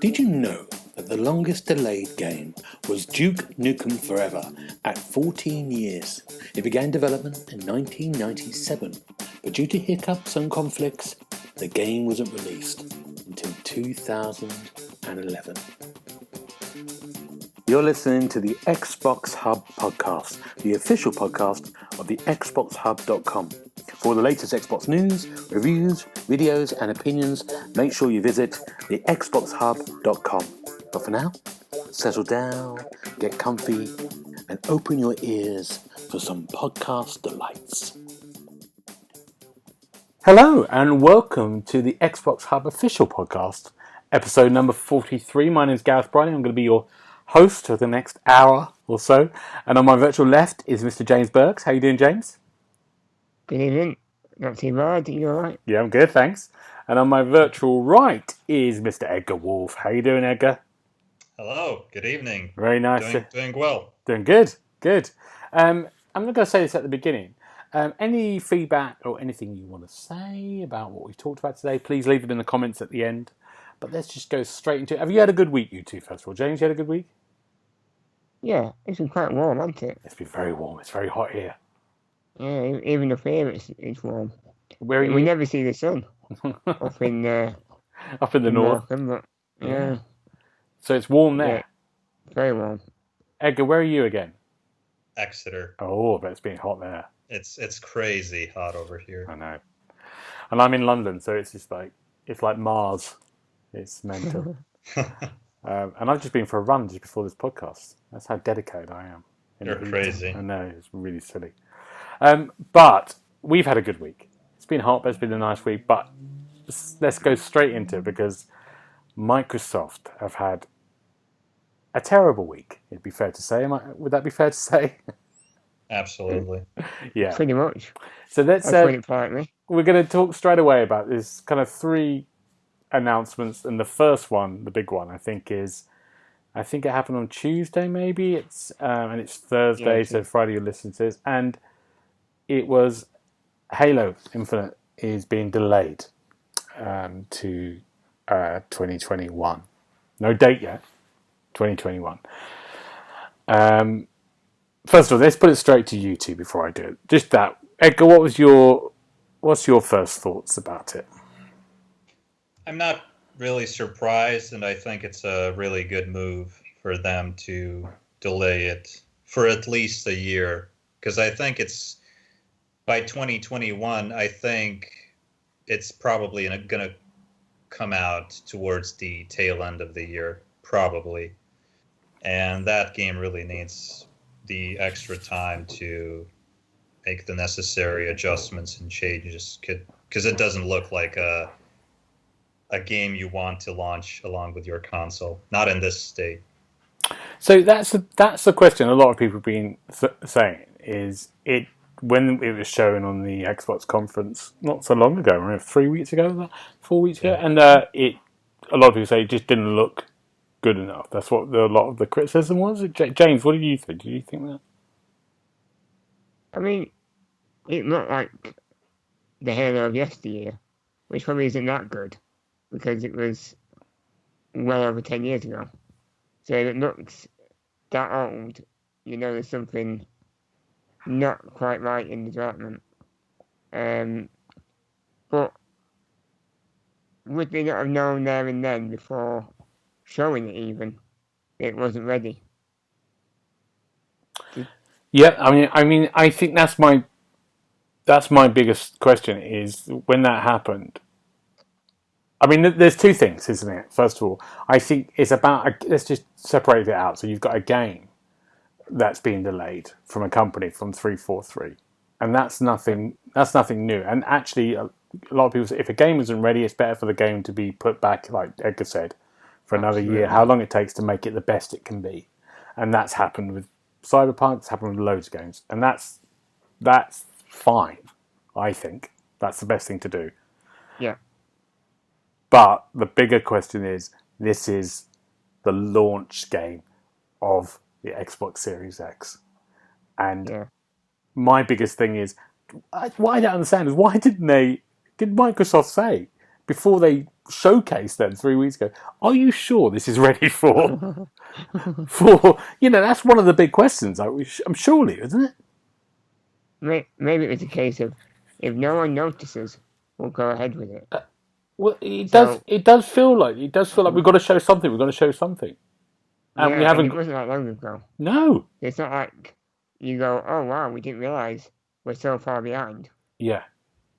Did you know that the longest delayed game was Duke Nukem Forever at 14 years? It began development in 1997, but due to hiccups and conflicts, the game wasn't released until 2011. You're listening to the Xbox Hub Podcast, the official podcast of TheXboxHub.com. For all the latest Xbox news, reviews, videos, and opinions, make sure you visit TheXboxHub.com. But for now, settle down, get comfy, and open your ears for some podcast delights. Hello, and welcome to the Xbox Hub Official Podcast, episode number 43. My name is Gareth Briley. I'm going to be your host for the next hour or so. And on my virtual left is Mr. James Burks. How you doing, James? Good evening. Not too bad. Are you alright? Yeah, I'm good, thanks. And on my virtual right is Mr. Edgar Wolf. How you doing, Edgar? Hello. Good evening. Very nice. Doing well. Doing good. Good. I'm not going to say this at the beginning. Any feedback or anything you want to say about what we talked about today, please leave it in the comments at the end. But let's just go straight into it. Have you had a good week, you two, first of all? James, you had a good week? Yeah, it's been quite warm, hasn't it? It's been very warm. It's very hot here. Yeah, even up here it's warm. Where are you? We never see the sun up in the north. But, yeah. So it's warm there. Yeah, very warm. Edgar, where are you again? Exeter. Oh, but it's been hot there. It's crazy hot over here. I know. And I'm in London, so it's just like Mars. It's mental. And I've just been for a run just before this podcast. That's how dedicated I am. You're crazy. I know, it's really silly. But we've had a good week. It's been hot, but it's been a nice week. But let's go straight into it because Microsoft have had a terrible week. It'd be fair to say. Would that be fair to say? Absolutely. Yeah. Pretty much. So let's. We're going to talk straight away about this kind of three announcements, and the first one, the big one, I think it happened on Tuesday, maybe and it's Thursday, so Friday you listen to this, and it was Halo Infinite is being delayed to 2021. No date yet. 2021. First of all, let's put it straight to you two before I do it. Just that, Edgar, what's your first thoughts about it? I'm not really surprised, and I think it's a really good move for them to delay it for at least a year, because I think it's by 2021. I think it's probably going to come out towards the tail end of the year, probably, and that game really needs the extra time to make the necessary adjustments and changes, because it doesn't look like a game you want to launch along with your console, not in this state. So that's the question a lot of people have been saying, is it when it was shown on the Xbox conference not so long ago, 3 weeks ago, 4 weeks ago, and a lot of people say it just didn't look good enough. That's what a lot of the criticism was. James, what do you think? Do you think that? I mean, it looked like the Halo of yesteryear, which probably isn't that good, because it was well over 10 years ago. So if it looks that old, there's something not quite right in the development. But would they not have known there and then, before showing it even, it wasn't ready? Yeah, I mean, I think that's my biggest question is when that happened. I mean, there's two things, isn't it? First of all, I think it's about, let's just separate it out. So you've got a game that's being delayed from a company from 343, and that's nothing new. And actually, a lot of people say if a game isn't ready, it's better for the game to be put back, like Edgar said, for another year. How long it takes to make it the best it can be, and that's happened with Cyberpunk. It's happened with loads of games, and that's fine. I think that's the best thing to do. Yeah. But the bigger question is, this is the launch game of the Xbox Series X. And my biggest thing is, what I don't understand is, why did Microsoft say, before they showcase then 3 weeks ago. Are you sure this is ready for that's one of the big questions. I'm surely, isn't it? Maybe it was a case of if no one notices, we'll go ahead with it. Well, it does feel like we've got to show something. We've got to show something, and we haven't. And it wasn't that long ago. No, it's not like you go, oh wow, we didn't realize we're so far behind. Yeah,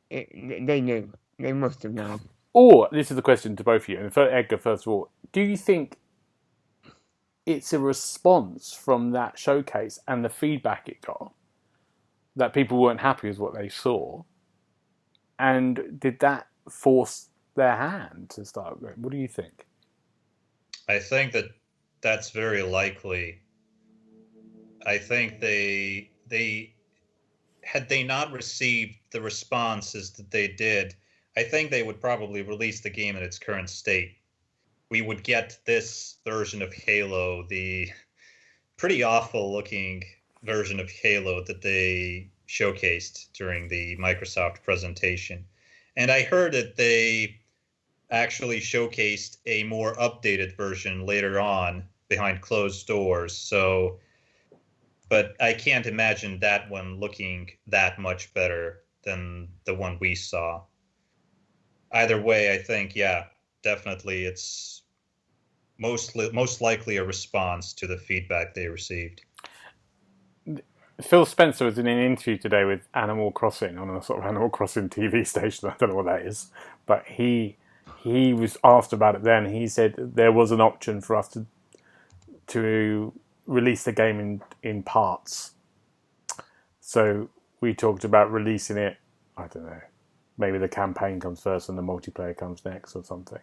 they knew. They must have known. Or this is the question to both of you, and for Edgar, first of all, do you think it's a response from that showcase and the feedback it got that people weren't happy with what they saw, and did that force their hand to start going? What do you think? I think that's very likely. I think they had they not received the responses that they did, I think they would probably release the game in its current state. We would get this version of Halo, the pretty awful looking version of Halo that they showcased during the Microsoft presentation. And I heard that they actually showcased a more updated version later on behind closed doors. So, but I can't imagine that one looking that much better than the one we saw. Either way, I think, yeah, definitely it's most likely a response to the feedback they received. Phil Spencer was in an interview today with Animal Crossing on a sort of Animal Crossing TV station. I don't know what that is, but he was asked about it then. He said there was an option for us to release the game in parts. So we talked about releasing it, I don't know, maybe the campaign comes first and the multiplayer comes next or something.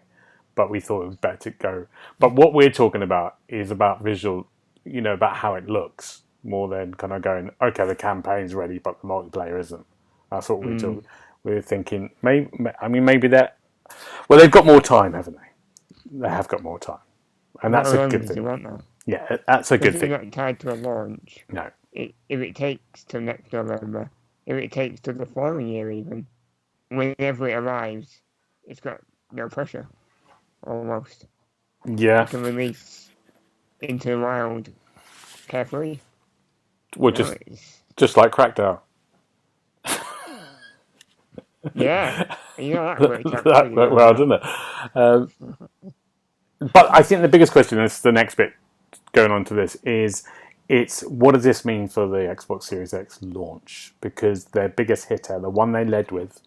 But we thought it was better to go. But what we're talking about is about visual, about how it looks, more than kind of going, okay, the campaign's ready, but the multiplayer isn't. That's what we're talking. We're thinking, maybe that. Well, they've got more time, haven't they? They have got more time, and that's a good thing. Yeah, that's a good thing. It's not tied to a launch. No. If it takes till next November, if it takes till the following year even, whenever it arrives, it's got no pressure, almost. Yeah. It can release into the wild carefully. Well, just like Crackdown. Yeah, that worked out that worked well, didn't it? But I think the biggest question, is the next bit going on to this, is what does this mean for the Xbox Series X launch? Because their biggest hitter, the one they led with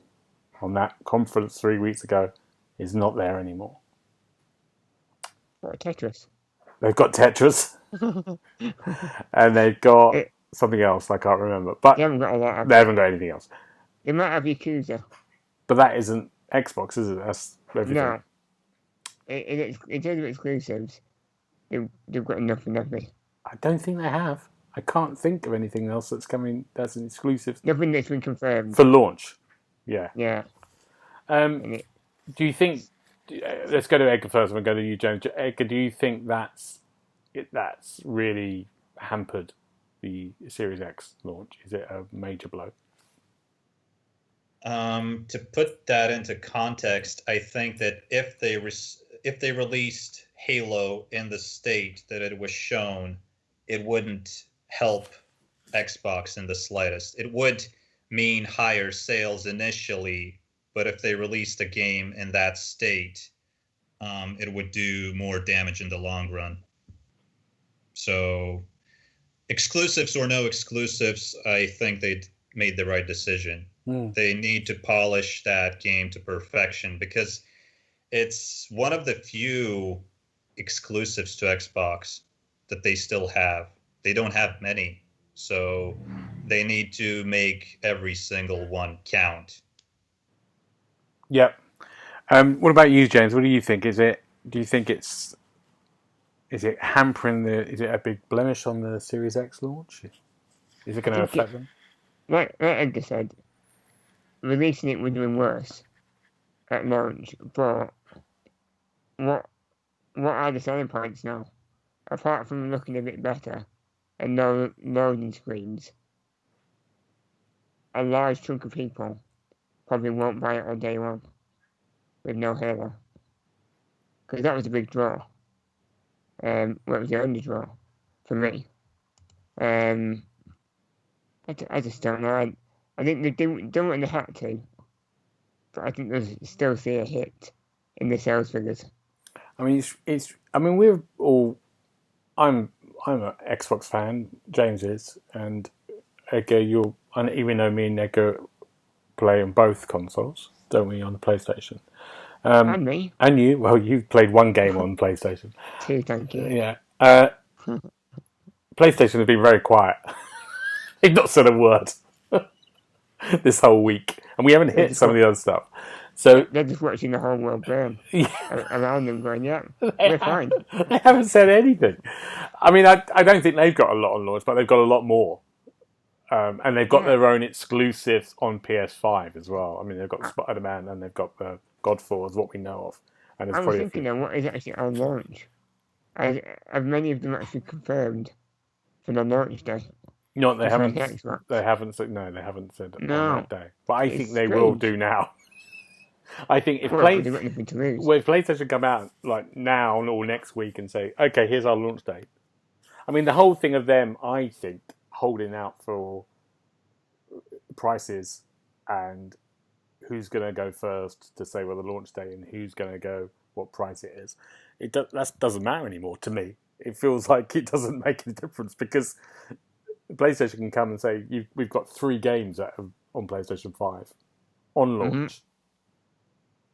on that conference 3 weeks ago, is not there anymore. What, Tetris? They've got Tetris. And they've got something else I can't remember. But they haven't got a lot. They haven't got anything else. They might have Yakuza. But that isn't Xbox, is it? That's everything. No. In terms of exclusives, they've got enough for nothing. I don't think they have. I can't think of anything else that's coming that's an exclusive. Nothing that's been confirmed. For launch. Yeah. Yeah. Do you think... Let's go to Edgar first and we'll go to you, James. Edgar, do you think that's really hampered the Series X launch? Is it a major blow? To put that into context, I think that if they released Halo in the state that it was shown, it wouldn't help Xbox in the slightest. It would mean higher sales initially, but if they released a game in that state, it would do more damage in the long run. So, exclusives or no exclusives, I think they made the right decision. They need to polish that game to perfection because it's one of the few exclusives to Xbox that they still have. They don't have many, so they need to make every single one count. Yep. What about you, James? What do you think? Do you think is it hampering is it a big blemish on the Series X launch? Is it going to affect them? Like Edgar said, releasing it would have been worse at launch, but what are the selling points now? Apart from looking a bit better and no loading screens, a large chunk of people probably won't buy it on day one with no Halo. because that was a big draw. Well, it was the only draw for me. I just don't know. I think they didn't when they had to, but I think there's still see a hit in the sales figures. I mean, it's. I mean, we're all. I'm an Xbox fan. James is, and Edgar, and even though me and Edgar play on both consoles, don't we, on the PlayStation? And me. And you. Well, you've played one game on PlayStation. 2, thank you. Yeah. PlayStation has been very quiet. They've not said a word this whole week, and we haven't hit some of the other stuff. So they're just watching the whole world burn around them, going, "Yeah, we're fine." They haven't said anything. I mean, I don't think they've got a lot on launch, but they've got a lot more, and they've got their own exclusives on PS5 as well. I mean, they've got Spider-Man and they've got Godfall, is what we know of. And I was thinking, then, what is actually on launch? Have many of them actually confirmed for the launch day? No, they haven't. Xbox. They haven't said no. They haven't said it No. on that day. But I think they strange. will do now. I think if Well, they've got nothing to lose. if PlayStation come out like now or next week and say, okay, here's our launch date. I mean, the whole thing of them, I think, holding out for prices and who's going to go first to say, well, the launch date and who's going to go what price it is. That doesn't matter anymore to me. It feels like it doesn't make any difference because PlayStation can come and say, we've got 3 games on PlayStation 5 on launch,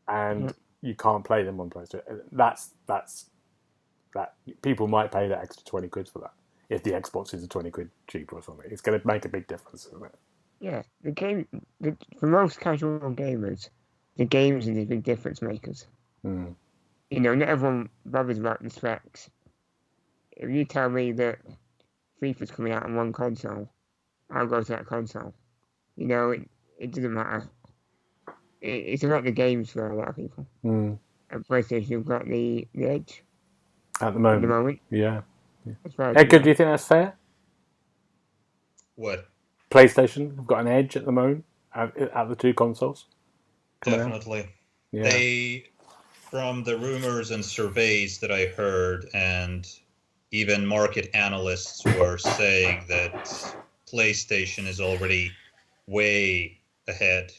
and you can't play them on PlayStation. That's that. People might pay that extra 20 quid for that if the Xbox is a 20 quid cheaper or something. It's going to make a big difference, isn't it? Yeah, for most casual gamers, the games are the big difference makers. Mm. You know, not everyone bothers about the specs. If you tell me that FIFA's coming out on one console, I'll go to that console. You know, it doesn't matter. It's about the games for a lot of people. Mm. At PlayStation, you've got the edge. At the moment. Yeah. Edgar, do you think that's fair? What? PlayStation have got an edge at the moment at the 2 consoles? Definitely. Yeah. They, from the rumors and surveys that I heard, and even market analysts were saying that PlayStation is already way ahead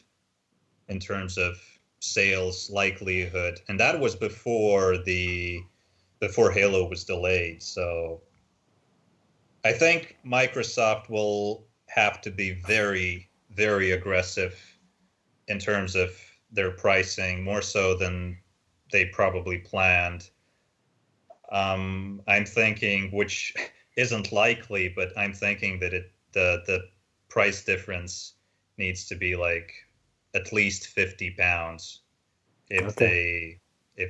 in terms of sales likelihood, and that was before Halo was delayed. So I think Microsoft will have to be very, very aggressive in terms of their pricing, more so than they probably planned. I'm thinking, which isn't likely, but I'm thinking that the price difference needs to be like at least £50 if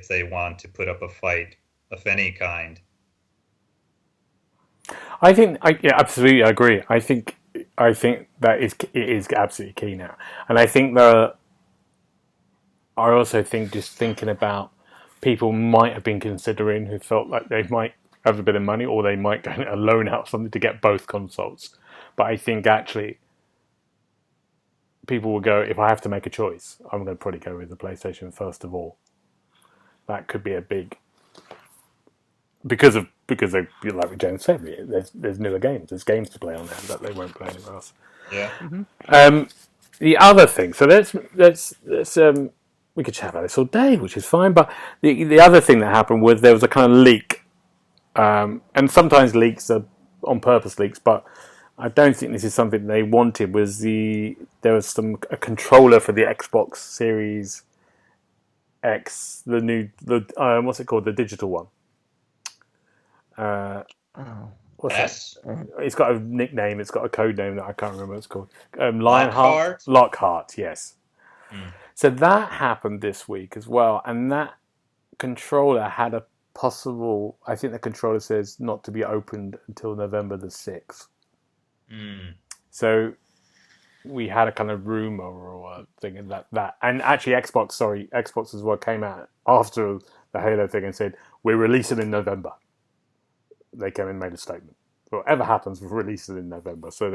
they want to put up a fight of any kind. I think absolutely I agree. I think that it is absolutely key now, and I think I also think just thinking about people might have been considering who felt like they might have a bit of money or they might go a loan out something to get both consoles. But I think actually people will go, if I have to make a choice, I'm going to probably go with the PlayStation first of all. That could be a big because they, like James said, there's newer games. There's games to play on there that they won't play anywhere else. Yeah. Mm-hmm. The other thing, so let's we could chat about this all day, which is fine. But the other thing that happened was there was a kind of leak, and sometimes leaks are on purpose leaks, but I don't think this is something they wanted. There was a controller for the Xbox Series X, what's it called, the digital one. What's S? that? It's got a nickname. It's got a code name that I can't remember what it's called. Lockhart, yes. Mm. So that happened this week as well, and that controller had a possible. I think the controller says not to be opened until November the 6th. Mm. So we had a kind of rumor or thing that, and actually Xbox as well came out after the Halo thing and said we're releasing in November. They came and made a statement. Whatever happens, we'll release it in November. So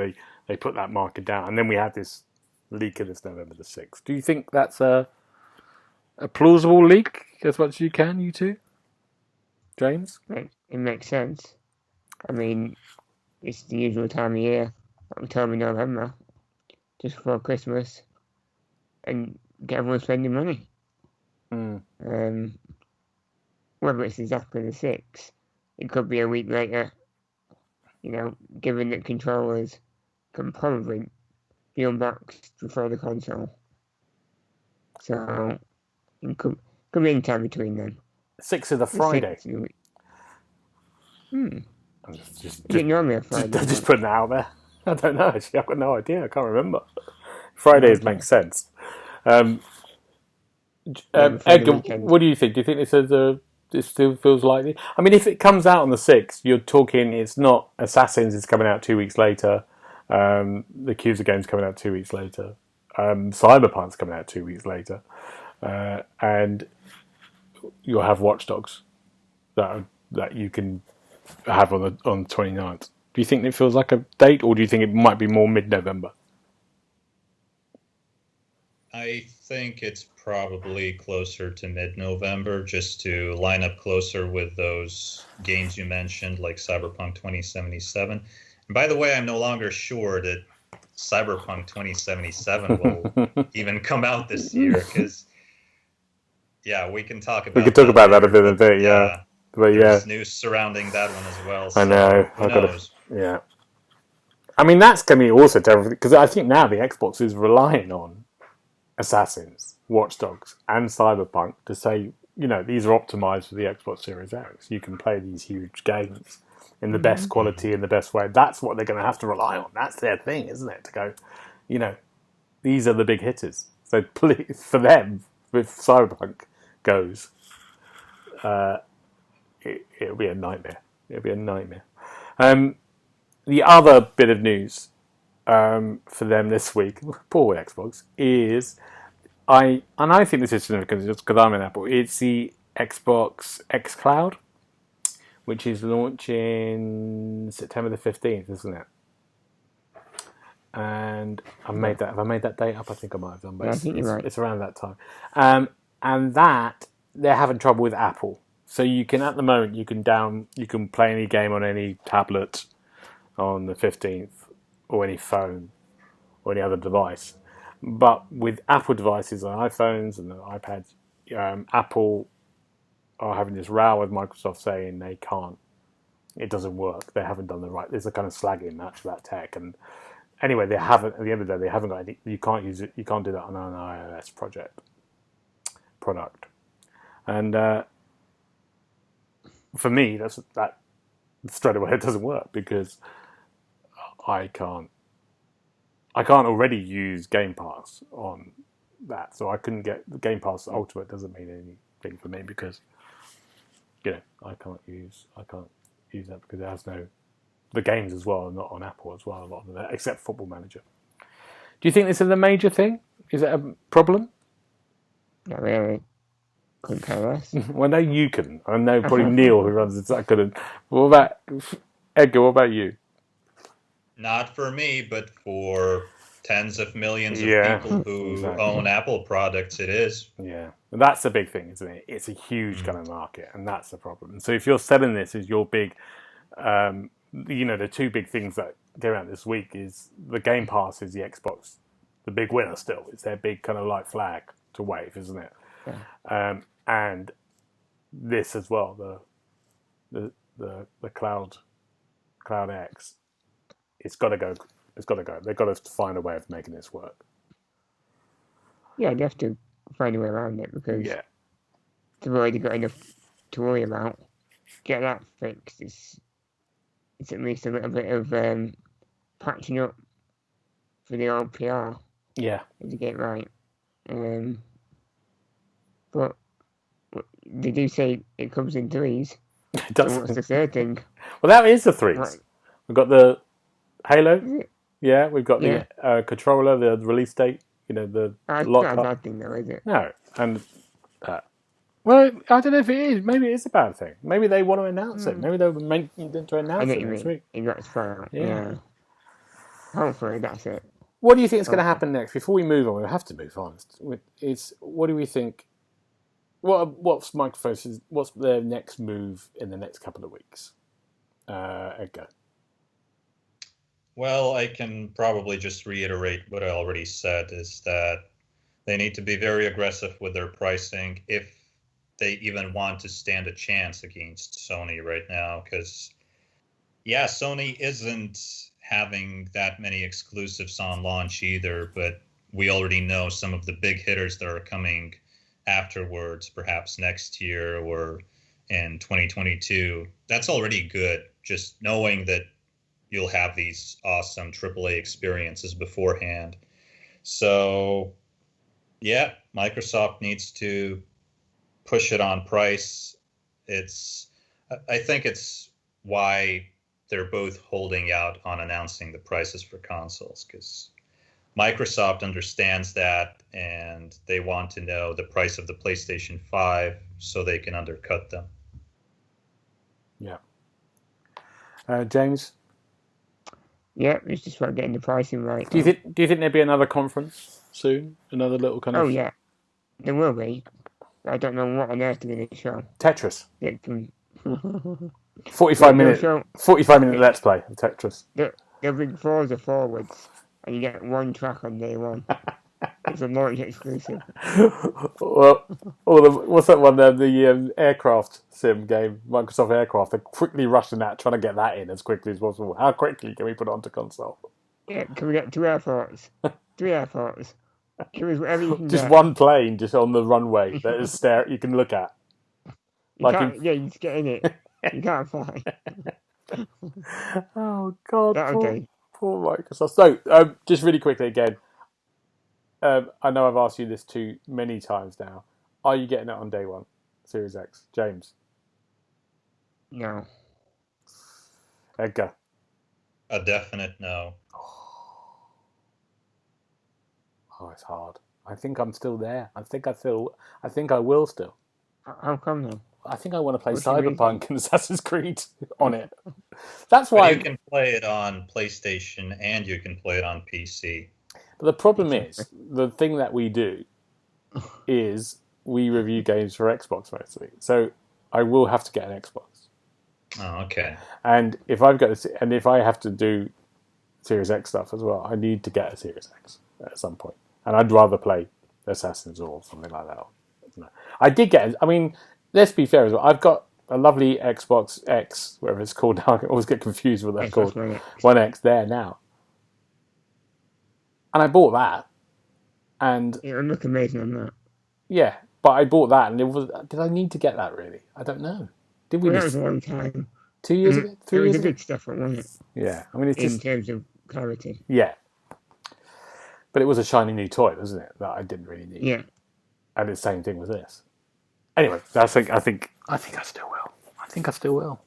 they put that marker down. And then we had this leak of this November the 6th. Do you think that's a plausible leak as much as you can, you two? James? It makes sense. I mean, it's the usual time of year, October, November, just before Christmas, and get everyone spending money. Whether it's exactly the 6th, it could be a week later, given that controllers can probably be unboxed before the console. So, it could be any time between then. 6th is a Friday. I'm Just normally a Friday. Just putting that out there. I don't know, actually. I've got no idea. I can't remember. Fridays make sense. Edgar, what do you think? Do you think this still feels likely? I mean, if it comes out on the 6th, you're talking, it's not Assassins is coming out 2 weeks later. The Yakuza game's coming out 2 weeks later. Cyberpunk's coming out 2 weeks later. And you'll have Watch Dogs that you can have on the 29th. Do you think it feels like a date, or do you think it might be more mid-November? I think it's probably closer to mid-November, just to line up closer with those games you mentioned, like Cyberpunk 2077. And by the way, I'm no longer sure that Cyberpunk 2077 will even come out this year, because, we can talk about that a bit, yeah. But there's news surrounding that one as well. So I know. who knows? Yeah. I mean, that's going to be also terrible, because I think now the Xbox is relying on Assassins, Watch Dogs, and Cyberpunk to say, these are optimized for the Xbox Series X. You can play these huge games in the best quality, in the best way. That's what they're going to have to rely on. That's their thing, isn't it? To go, these are the big hitters. So please, for them, if Cyberpunk goes, it'll be a nightmare. It'll be a nightmare. The other bit of news for them this week, poor Xbox, is I think this is significant just because I'm in Apple. It's the Xbox X Cloud, which is launching September the 15th, isn't it? And have I made that date up? I think I might have done, but it's around that time. And that they're having trouble with Apple. So you can, at the moment, you can play any game on any tablet on the 15th, or any phone, or any other device. But with Apple devices, on iPhones and the iPads, Apple are having this row with Microsoft saying they can't. It doesn't work. They haven't done the right. There's a kind of slagging match for that tech. And anyway, they haven't. At the end of the day, they haven't got any. You can't use it. You can't do that on an iOS product. And for me, that straight away it doesn't work, because I can't already use Game Pass on that, so I couldn't get the Game Pass Ultimate. Doesn't mean anything for me, because I can't use that, because it has the games as well, not on Apple as well, a lot of that, except Football Manager. Do you think this is a major thing? Is it a problem? Not really. Couldn't care less. Well, no, you couldn't. I know probably Neil, who runs it, that couldn't. What about Edgar? What about you? Not for me, but for tens of millions of people who own Apple products, it is. Yeah, and that's the big thing, isn't it? It's a huge kind of market, and that's the problem. And so if you're selling this as your big, the two big things that go out this week is the Game Pass is the Xbox, the big winner still. It's their big kind of like flag to wave, isn't it? Yeah. And this as well, the Cloud X. It's got to go. They've got to find a way of making this work. Yeah, they have to find a way around it, because they've already got enough to worry about. Get that fixed. It's at least a little bit of patching up for the old PR. Yeah. To get right. But they do say it comes in threes. It does. So what's the third thing? Well, that is the threes. Right. We've got the Halo. Yeah, we've got the controller, the release date. The That's lock not a bad thing, though, is it? No, and well, I don't know if it is. Maybe it is a bad thing. Maybe they want to announce it. Maybe they were meant to announce it next week. That's fine. Yeah. Hopefully, that's it. What do you think is going to happen next? Before we move on, we have to move on. What do we think What's Microsoft's? What's their next move in the next couple of weeks? Edgar. Well, I can probably just reiterate what I already said, is that they need to be very aggressive with their pricing if they even want to stand a chance against Sony right now. Because, yeah, Sony isn't having that many exclusives on launch either, but we already know some of the big hitters that are coming afterwards, perhaps next year or in 2022. That's already good, just knowing that you'll have these awesome AAA experiences beforehand. So, yeah, Microsoft needs to push it on price. I think it's why they're both holding out on announcing the prices for consoles, because Microsoft understands that and they want to know the price of the PlayStation 5 so they can undercut them. Yeah. James? Yeah, it's just about getting the pricing right. Do you think there'll be another conference soon? Another little kind of... Oh, yeah. There will be. I don't know what on earth they're going to show. Tetris. It can... 45 minute show... Let's Play of Tetris. There'll be Forza Forwards, and you get one track on day one. It's a launch exclusive. Well, what's that one? The aircraft sim game, Microsoft Aircraft. They're quickly rushing that, trying to get that in as quickly as possible. How quickly can we put it onto console? Yeah, can we get 2 airports? 3 airports. Give us whatever you can Just get. one plane just on the runway that is you can look at. You just get in it. You can't fly. Oh, God. Okay. Poor Microsoft. So, just really quickly again, I know I've asked you this too many times now. Are you getting it on day one, Series X? James? No. Edgar? A definite no. Oh, it's hard. I think I'm still there. I think I will still. How come though? I think I want to play What's your Cyberpunk and Assassin's Creed on it. That's why. But you can play it on PlayStation and you can play it on PC. But the problem is, the thing that we do is we review games for Xbox mostly. So I will have to get an Xbox. Oh, okay. And if I have to do Series X stuff as well, I need to get a Series X at some point. And I'd rather play Assassins or something like that. I did get it. I mean, let's be fair as well. I've got a lovely Xbox X, whatever it's called now. I always get confused with what they're called. One X there now. And I bought that. And it'll look amazing on that. Yeah, but I bought that, and did I need to get that really? I don't know. Did we? Well, that was a long time. 2 years ago? 3 years ago? It was a good stuff, wasn't it? Yeah, I mean, it's in terms of clarity. Yeah, but it was a shiny new toy, wasn't it? That I didn't really need. Yeah, and it's the same thing with this. Anyway, I think I still will. I think I still will.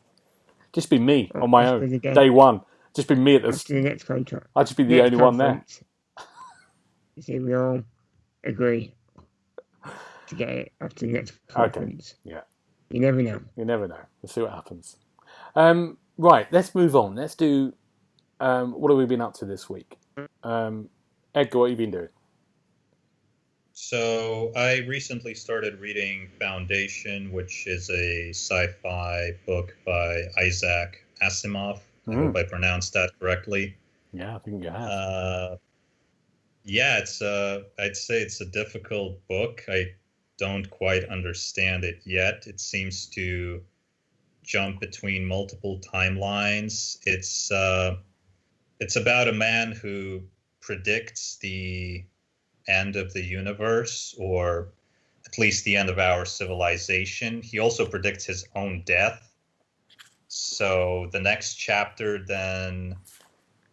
Just be me on my own. Day one. Just be me at the next contract. I'll just be the only one there. You see, we all agree to get it after the next conference. Okay. Yeah. You never know. You never know. We'll see what happens. Right, let's move on. Let's do. What have we been up to this week? Edgar, what have you been doing? So I recently started reading Foundation, which is a sci-fi book by Isaac Asimov. I hope I pronounced that correctly. Yeah, I think you have. Yeah, I'd say it's a difficult book. I don't quite understand it yet. It seems to jump between multiple timelines. It's about a man who predicts the end of the universe, or at least the end of our civilization. He also predicts his own death. So the next chapter then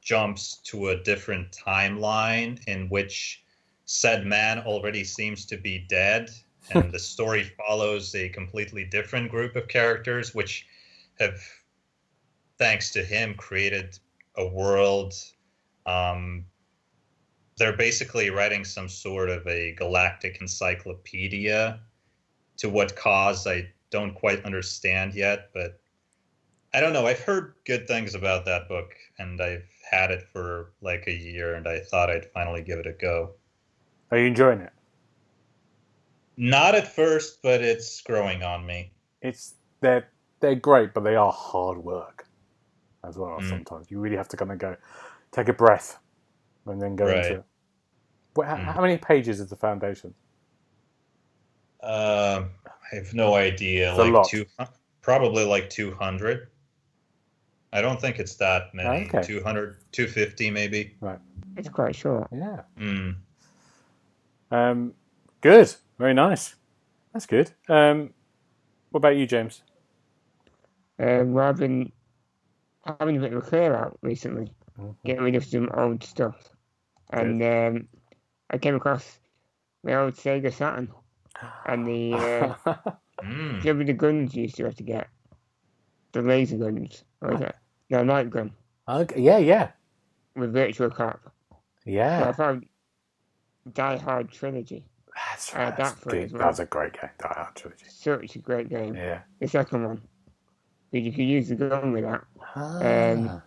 jumps to a different timeline in which said man already seems to be dead, and the story follows a completely different group of characters which have, thanks to him, created a world. They're basically writing some sort of a galactic encyclopedia. To what cause, I don't quite understand yet, but I don't know. I've heard good things about that book, and I've had it for like a year, and I thought I'd finally give it a go. Are you enjoying it? Not at first, but it's growing on me. They're great, but they are hard work as well. Mm. Sometimes you really have to kind of go, take a breath, and then go into Right. it. How many pages is the foundation? I have no idea. It's a Like lot. probably like 200. I don't think it's that many. Okay. 200, 250 maybe. Right. It's quite short. Yeah. Mm. Good. Very nice. That's good. What about you, James? Well, I've been having a bit of a clear out recently, getting rid of some old stuff. And I came across my old Sega Saturn and the the guns you used to have to get. The laser guns. What was it? No, light gun. Okay. Yeah. With virtual cop. So I Yeah. found Die Hard Trilogy. That's I had right. that for it as well. That's a great game. Die Hard Trilogy. Such a great game. Yeah. The second one. Because you could use the gun with that. Ah.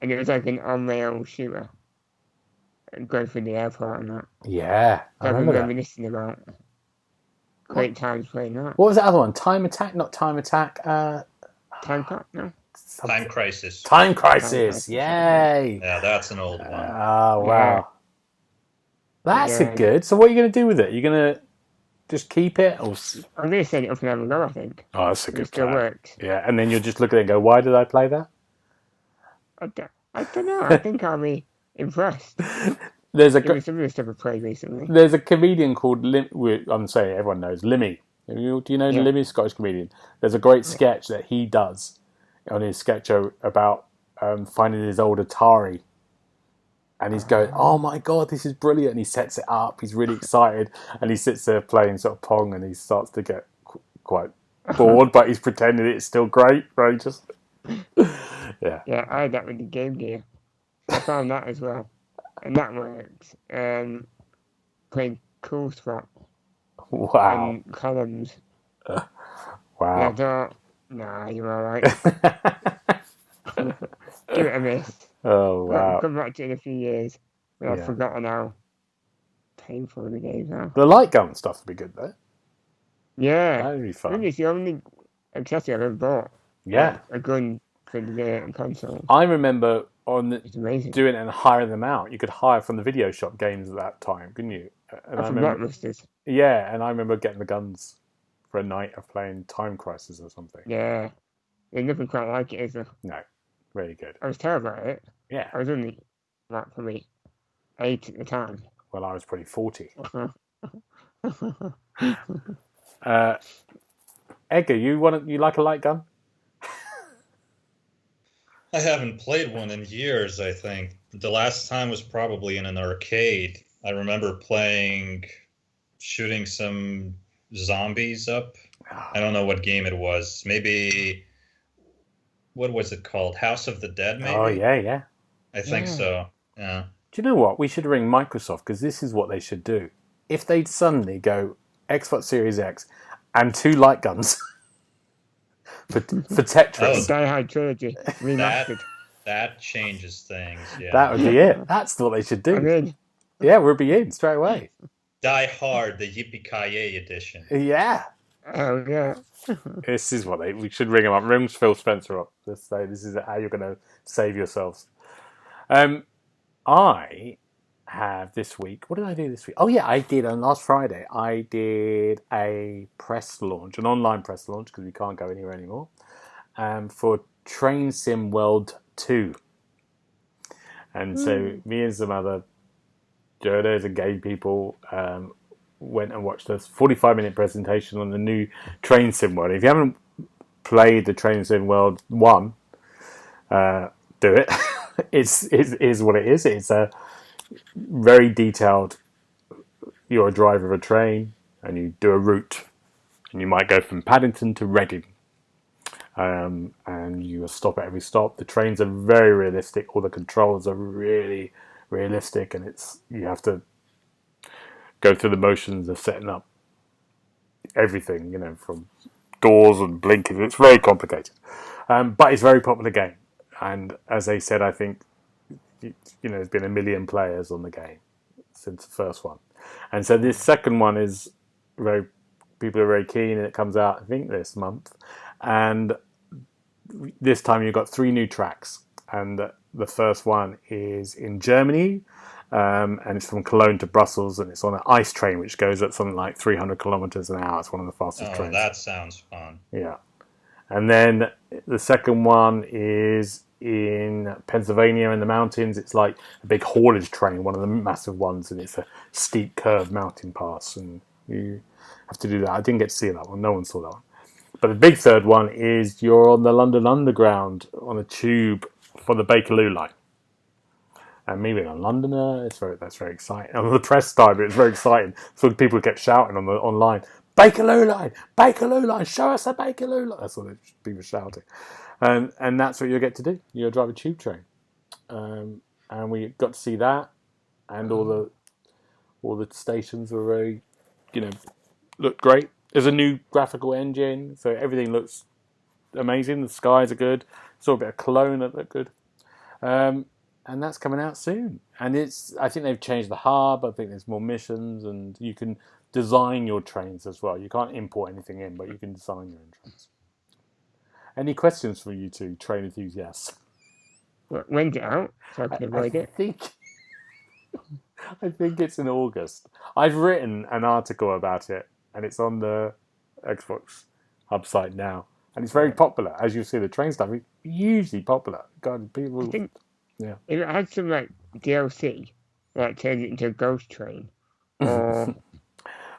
And it was like an on-rail shooter. Going through the airport and that. Yeah. I I've been remember that. reminiscing about great times playing that. What was the other one? Time Attack? Not Time Attack. Time Cop, no? Time Crisis. Time Crisis. Yay. Yeah, that's an old one. Oh, wow. That's Yeah. good. So what are you going to do with it? You're going to just keep it? Or... I'm going to set it up and have a go, I think. Oh, that's a It good still plan. works. Yeah, and then you'll just look at it and go, why did I play that? I don't know. I think I'll be impressed. There's a Give me some of the stuff I've played recently. there's a comedian called I'm saying everyone knows Limmy. Do you know Yeah. Limmy, Scottish comedian? There's a great sketch that he does on his sketch show about finding his old Atari. And he's going, oh my God, this is brilliant. And he sets it up. He's really excited. And he sits there playing sort of Pong and he starts to get quite bored, but he's pretending it's still great. Right? Just, yeah. Yeah, I had that with the Game Gear. I found that as well. And that works. Playing Cool Spot Wow. and Columns. And I Wow. thought, nah, you're alright. Give it a miss. Oh, wow. Come back to it in a few years. But I've Yeah. forgotten how painful the games are. The light gun stuff would be good, though. Yeah. That would be I fun. think it's the only accessory I've ever bought. Yeah. A gun for the console. I remember It's amazing. doing it and hiring them out. You could hire from the video shop games at that time, couldn't you? And I forgot Musters. yeah, and I remember getting the guns for a night of playing Time Crisis or something. Yeah. There's nothing quite like it, is there? No, really good. I was terrible at it. Yeah, I was only, like, probably 8 at the time. well, I was probably 40. Yeah, Edgar, you like a light gun? I haven't played one in years, I think. The last time was probably in an arcade. I remember shooting some zombies up. I don't know what game it was. Maybe, what was it called? House of the Dead, maybe? Oh, yeah. I think Yeah. so, yeah. Do you know what? We should ring Microsoft because this is what they should do. If they'd suddenly go Xbox Series X and 2 light guns for Tetris, Die Hard Trilogy remastered. That changes things, yeah. that would be it. That's what they should I'm do. in. Yeah, we'll be in straight away. Die Hard, the Yippee-Ki-Yay edition. Yeah. Oh, yeah. This is what we should ring him up. Ring Phil Spencer up. Let's say this is how you're going to save yourselves. I have this week. What did I do this week? Oh yeah, I did on last Friday. I did a press launch, an online press launch because we can't go anywhere anymore. For Train Sim World 2, and so me and some other journos and gay people went and watched a 45-minute presentation on the new Train Sim World. If you haven't played the Train Sim World 1, do it. It's what it is. It's a very detailed. You're a driver of a train and you do a route, and you might go from Paddington to Reading, and you will stop at every stop. The trains are very realistic. All the controls are really realistic, and you have to go through the motions of setting up everything, from doors and blinkers. It's very complicated, but it's a very popular game. And as they said, I think there's been 1 million players on the game since the first one, and so this second one is very people are very keen, and it comes out, I think, this month. And this time you've got 3 new tracks, and the first one is in Germany, and it's from Cologne to Brussels, and it's on an ice train which goes at something like 300 kilometers an hour. It's one of the fastest trains. That sounds fun. Yeah. And then the second one is in Pennsylvania in the mountains. It's like a big haulage train, one of the massive ones, and it's a steep curved mountain pass, and you have to do that. I didn't get to see that one. No one saw that one. But the big third one is you're on the London Underground on a tube for the Bakerloo line. And me being a Londoner, that's very exciting. And the press time, it was very exciting. So people kept shouting online, Bakerloo line, show us a Bakerloo line. That's what people were shouting. And that's what you get to do. You drive a tube train. And we got to see that, and all the stations were very, looked great. There's a new graphical engine, so everything looks amazing. The skies are good. Saw a bit of Cologne that looked good. And that's coming out soon. And I think they've changed the hub. I think there's more missions, and you can design your trains as well. You can't import anything in, but you can design your own trains. Any questions for you two, train enthusiasts? When's it out? So I can avoid it. I think it's in August. I've written an article about it, and it's on the Xbox Hub site now. And it's very popular. As you see, the train stuff is hugely popular. God, people... I think if it had some DLC, turns it into a ghost train, or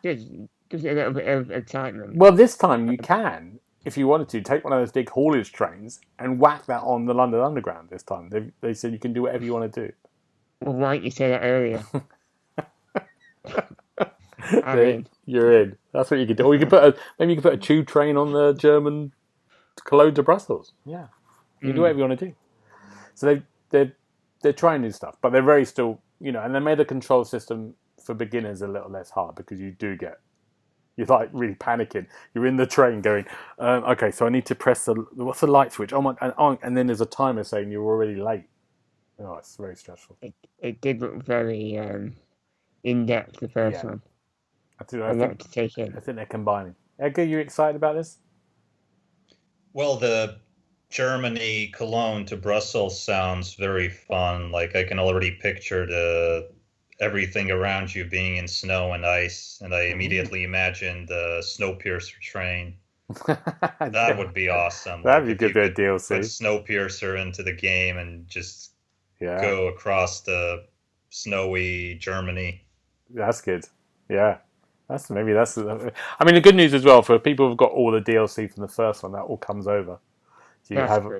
just gives it a little bit of excitement. Well, this time you can, if you wanted to, take one of those big haulage trains and whack that on the London Underground this time. They said you can do whatever you want to do. Well, why didn't you say that earlier? You're in. That's what you could do. Or you could maybe you could put a tube train on the German Cologne to Brussels. Yeah, you can do whatever you want to do. So they're trying new stuff, but they're very still, and they made the control system for beginners a little less hard, because you're really panicking. You're in the train going, okay, so I need to press what's the light switch? Oh my, and then there's a timer saying you're already late. Oh, it's very stressful. It did look very in depth, the first one. I want to take in. I think they're combining. Edgar, you excited about this? Well, the Germany, Cologne to Brussels sounds very fun. I can already picture everything around you being in snow and ice, and I immediately imagined the Snowpiercer train. That would be awesome. That'd be a good bit of DLC. Put Snowpiercer into the game and just go across the snowy Germany. That's good. Yeah. I mean, the good news as well, for people who've got all the DLC from the first one, that all comes over. So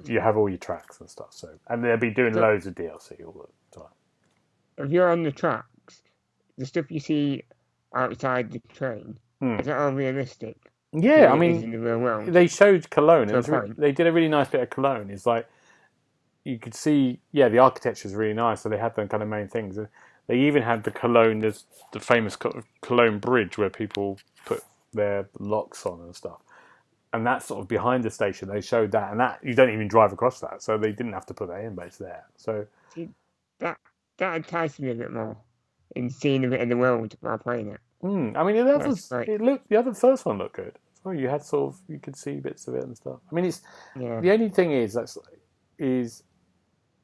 you have all your tracks and stuff. And they'll be doing loads of DLC all the time. If you're on the tracks, the stuff you see outside the train, is that all realistic? Yeah, I mean, in the real world? They showed Cologne. They did a really nice bit of Cologne. It's like, you could see, the architecture is really nice. So they had them kind of main things. They even had the Cologne, there's the famous Cologne Bridge where people put their locks on and stuff. And that's sort of behind the station. They showed that, and that you don't even drive across that, so they didn't have to put that in, but it's there. So see, that enticed me a bit more in seeing a bit of the world while playing it. I mean, the first one looked good. So you had you could see bits of it and stuff. I mean, the only thing is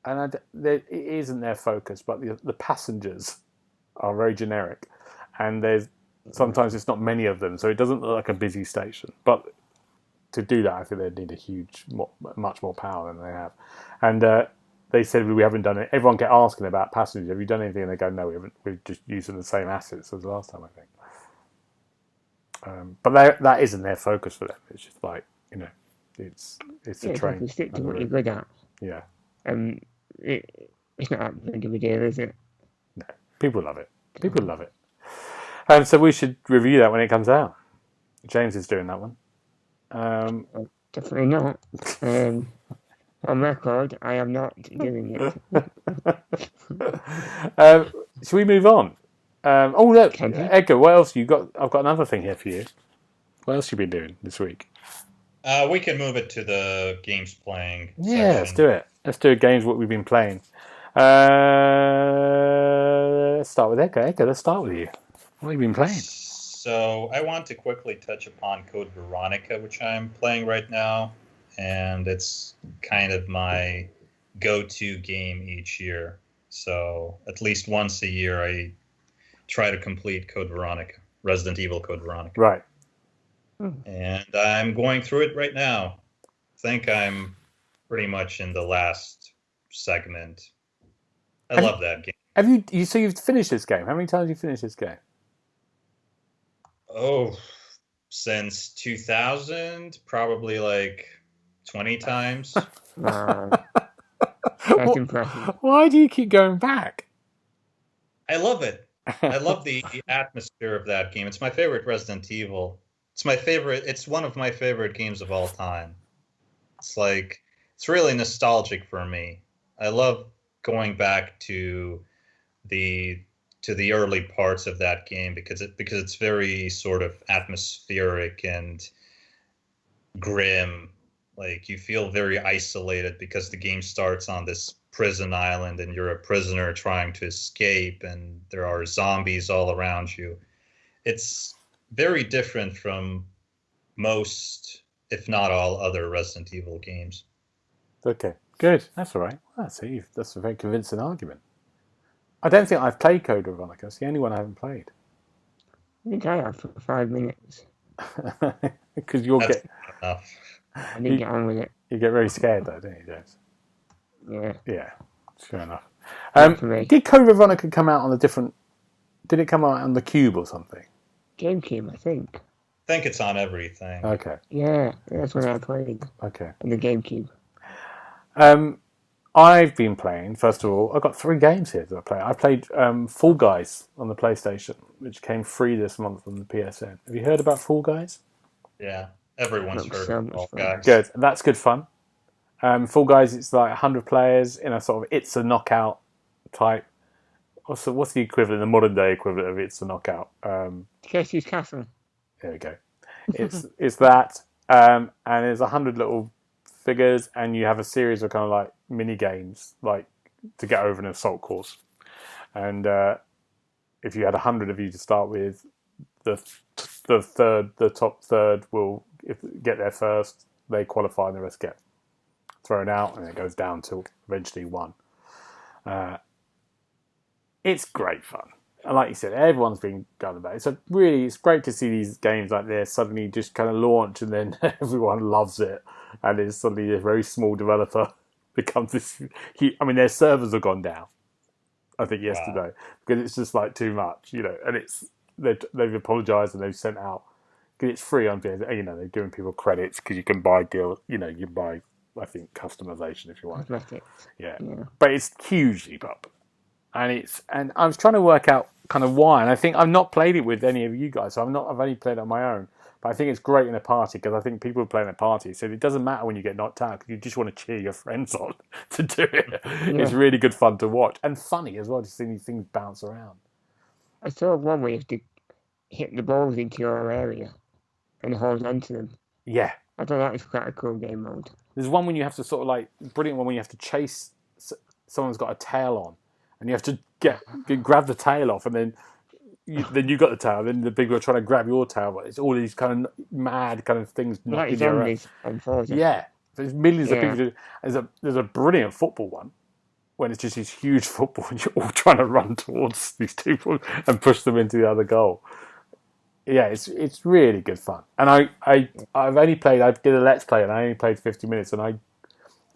and it isn't their focus, but the passengers are very generic, and sometimes it's not many of them, so it doesn't look like a busy station. But to do that, I think they'd need much more power than they have. And they said, we haven't done it. Everyone kept asking about passengers. Have you done anything? And they go, no, we haven't. We're just using the same assets as last time, I think. But that isn't their focus for them. It's just it's a train. You stick to what you're good at. Yeah. It's not that big of a deal, is it? No. People love it. People love it. And so we should review that when it comes out. James is doing that one. Definitely not. On record, I am not doing it. Should we move on? Look, Edgar, what else you got? I've got another thing here for you. What else you been doing this week? We can move it to the games playing. Yeah, let's do it. Let's do games what we've been playing. Let's start with Edgar. Edgar, let's start with you. What have you been playing? So I want to quickly touch upon Code Veronica, which I'm playing right now, and it's kind of my go-to game each year. So at least once a year, I try to complete Code Veronica, Resident Evil Code Veronica. Right. And I'm going through it right now. I think I'm pretty much in the last segment. I love that game. Have you? So you've finished this game? How many times have you finished this game? Oh, since 2000, probably like 20 times. Wow. That's impressive. Why do you keep going back? I love it. I love the atmosphere of that game. It's my favorite Resident Evil. It's one of my favorite games of all time. It's really nostalgic for me. I love going back to the early parts of that game because it's very sort of atmospheric and grim. Like, you feel very isolated because the game starts on this prison island and you're a prisoner trying to escape and there are zombies all around you. It's very different from most, if not all, other Resident Evil games. Okay, good. That's all right. That's a very convincing argument. I don't think I've played Code Veronica. It's the only one I haven't played. I think I have for 5 minutes. Because you'll That's get not enough. I didn't get on with it. you get very scared though, don't you, James? Yeah. Yeah, sure enough. Not for me. Did Code Veronica come out on a different? Did it come out on the Cube or something? GameCube, I think. I think it's on everything. Okay. Yeah, that's when I played Okay. on the GameCube. I've been playing. First of all, I've got 3 games here that I play. I played Fall Guys on the PlayStation, which came free this month on the PSN. Have you heard about Fall Guys? Yeah, everyone's Looks heard so of much Fall fun. Guys. Good. That's good fun. Fall Guys, it's like 100 players in a sort of It's a Knockout type. What's the equivalent, the modern day equivalent of It's a Knockout? Casey's Castle. There we go. It's that, and there's 100 little figures, and you have a series of kind of like mini games, like to get over an assault course. And if you had 100 of you to start with, the top third will get there first. They qualify, and the rest get thrown out, and it goes down till eventually 1. It's great fun. And like you said, everyone's been going about it. It's great to see these games like this suddenly just kind of launch and then everyone loves it. And it's suddenly a very small developer becomes this huge, I mean, their servers have gone down, I think, yesterday. Because it's just like too much, and they've apologised and they've sent out, because it's free on PS, they're giving people credits because you can buy deals, you can buy, I think, customization if you want. Cosmetics. Yeah. Yeah. But it's hugely popular. And I was trying to work out kind of why, and I think I've not played it with any of you guys, so I've only played it on my own. But I think it's great in a party because I think people playing at parties, so it doesn't matter when you get knocked out because you just want to cheer your friends on to do it. Yeah. It's really good fun to watch and funny as well to see these things bounce around. I saw one where you have to hit the balls into your area and hold on to them. Yeah. I thought that was quite a cool game mode. There's one when you have to sort of like, brilliant one when you have to chase, someone's got a tail on. And you have to grab the tail off, and then you got the tail. And then the people are trying to grab your tail. But it's all these kind of mad kind of things knocking you around. Yeah, there's millions of people. There's a brilliant football one when it's just this huge football, and you're all trying to run towards these people and push them into the other goal. Yeah, it's really good fun. And I've only played. I did a Let's Play, and I only played 50 minutes, and I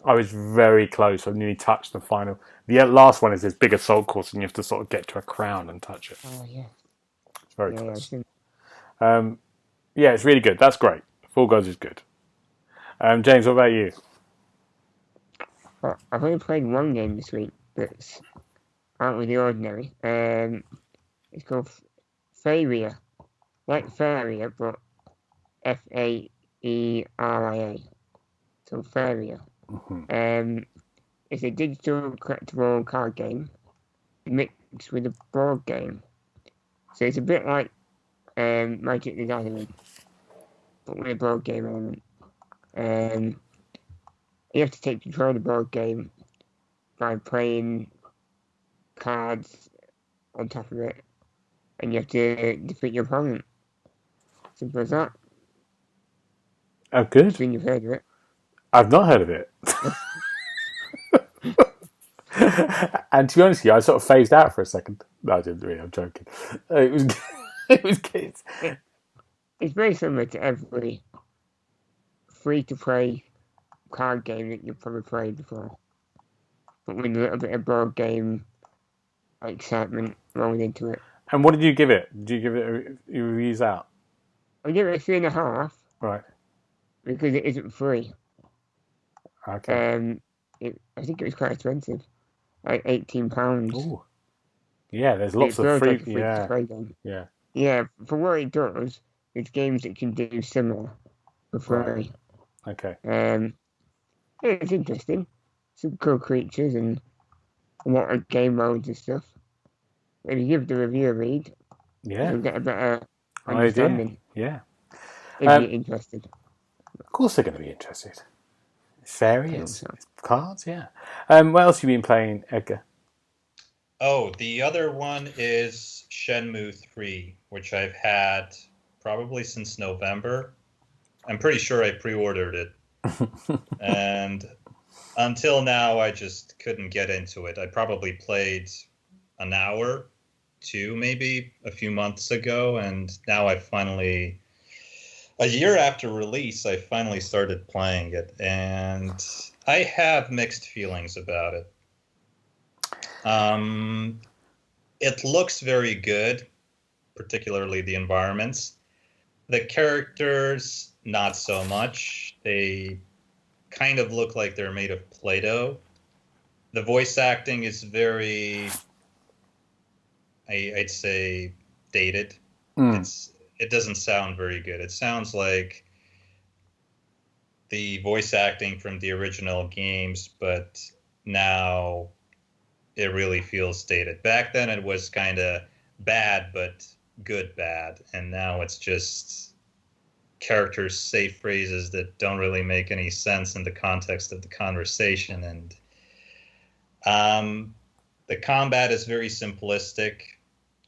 was very close. I nearly touched the final. The last one is this big assault course, and you have to sort of get to a crown and touch it. Oh, yeah. It's very close. Yeah, it's really good. That's great. Fall Guys is good. James, what about you? Well, I've only played one game this week that's out of the ordinary. It's called Faria. Like Faria, but Faeria. So Faria. Mm-hmm. It's a digital collectible card game mixed with a board game. So it's a bit like Magic the Gathering, but with a board game element. You have to take control of the board game by playing cards on top of it, and you have to defeat your opponent. Simple as that. Oh, good. Soon you've heard of it. I've not heard of it. And to be honest with you, I sort of phased out for a second. No, I didn't really. I'm joking. It was, it was good. It's very similar to every free-to-play card game that you've probably played before, but with a little bit of board game excitement rolled into it. And what did you give it? Did you give it your reviews out? I give it a 3.5 Right. because it isn't free. Okay. I think it was quite expensive, like £18. Ooh. Yeah, there's lots It of feels free. like a free-to-play game. Yeah. Yeah, for what it does, it's games that can do similar for free. Right. Okay. It's interesting. Some cool creatures and a lot of game modes and stuff. If you give the review a read, Yeah. you'll get a better Idea. understanding Yeah. if you're interested. Of course they're going to be interested. It's fairy, it's So. cards, yeah. What else have you been playing, Edgar? Oh, the other one is Shenmue 3, which I've had probably since November. I'm pretty sure I pre-ordered it. And until now, I just couldn't get into it. I probably played an hour, 2 maybe, a few months ago. And now I finally, a year after release, I finally started playing it. And I have mixed feelings about it. It looks very good, particularly the environments. The characters, not so much. They kind of look like they're made of Play-Doh. The voice acting is very, I'd say, dated. It doesn't sound very good. It sounds like the voice acting from the original games, but now it really feels dated. Back then it was kind of bad, but good bad. And now it's just characters say phrases that don't really make any sense in the context of the conversation. And the combat is very simplistic.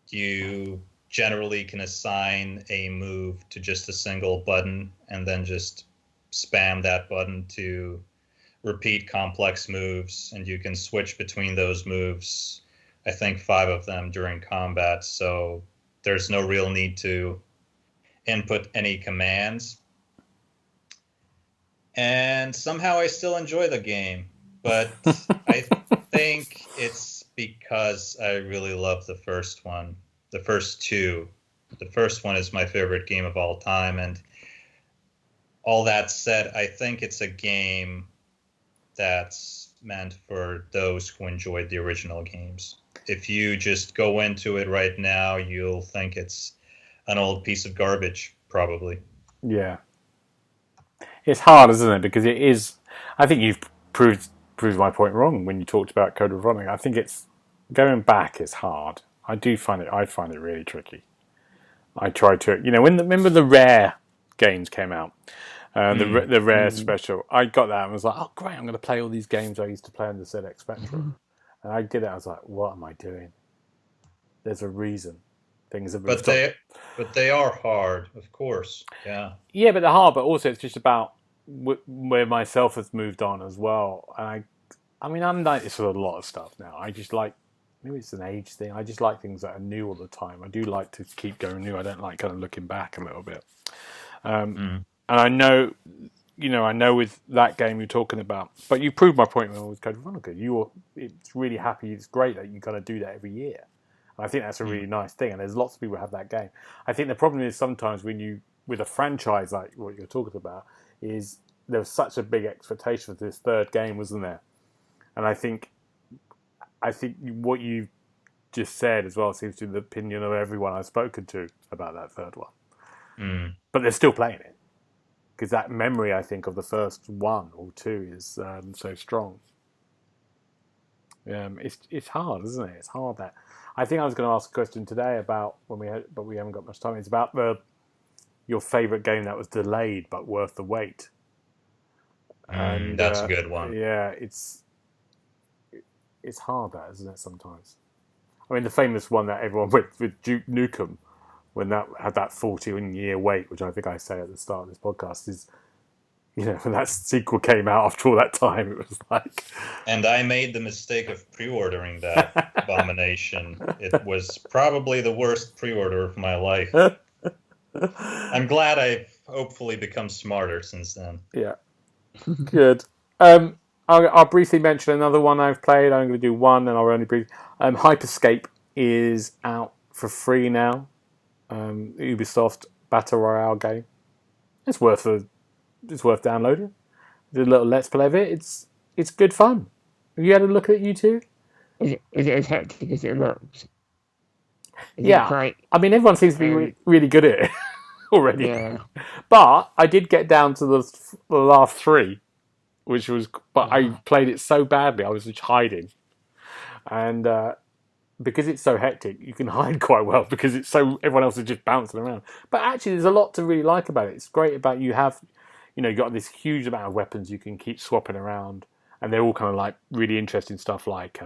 You generally can assign a move to just a single button and then just spam that button to repeat complex moves, and you can switch between those moves, I think 5 of them during combat, so there's no real need to input any commands. And somehow I still enjoy the game, but I think it's because I really love the first one, the first 2. The first one is my favorite game of all time, and all that said, I think it's a game that's meant for those who enjoyed the original games. If you just go into it right now, you'll think it's an old piece of garbage, probably. Yeah. It's hard, isn't it? Because it is. I think you've proved my point wrong when you talked about Code of Veronica. I think it's going back is hard. I find it really tricky. I try to, remember the Rare games came out. The Rare special. I got that and was like, oh great, I'm going to play all these games I used to play on the ZX Spectrum. And I did it. I was like, what am I doing? There's a reason. Things have been but they are hard, of course. Yeah. Yeah, but they're hard. But also, it's just about where myself has moved on as well. And I'm like this with a lot of stuff now. I just like, maybe it's an age thing. I just like things that are new all the time. I do like to keep going new. I don't like kind of looking back a little bit. And I know, I know with that game you're talking about, but you proved my point when I was Code Veronica. It's really happy. It's great that you kind of do that every year. And I think that's a really nice thing. And there's lots of people who have that game. I think the problem is sometimes with a franchise like what you're talking about, is there was such a big expectation for this third game, wasn't there? And I think what you just said as well seems to be the opinion of everyone I've spoken to about that third one. But they're still playing it. Because that memory, I think, of the first 1 or 2 is so strong. It's hard, isn't it? It's hard that. I think I was going to ask a question today about but we haven't got much time. It's about your favourite game that was delayed but worth the wait. And that's a good one. Yeah, it's hard, that, isn't it? Sometimes. I mean, the famous one that everyone with Duke Nukem when that had that 14-year wait, which I think I say at the start of this podcast, is, when that sequel came out after all that time, it was like... And I made the mistake of pre-ordering that abomination. It was probably the worst pre-order of my life. I'm glad I've hopefully become smarter since then. Yeah. Good. I'll briefly mention another one I've played. I'm going to do one, and I'll only brief. Hyperscape is out for free now. Ubisoft Battle Royale game. It's worth downloading. Did a little let's play of it. It's good fun. Have you had a look at it, you two? Is it as hectic as it looks? Yeah. I mean, everyone seems to be really good at it already. Yeah. But I did get down to the last 3, which was... But I played it so badly, I was just hiding. And because it's so hectic, you can hide quite well because it's so... Everyone else is just bouncing around. But actually, there's a lot to really like about it. It's great about you have... you've got this huge amount of weapons you can keep swapping around. And they're all kind of like really interesting stuff like...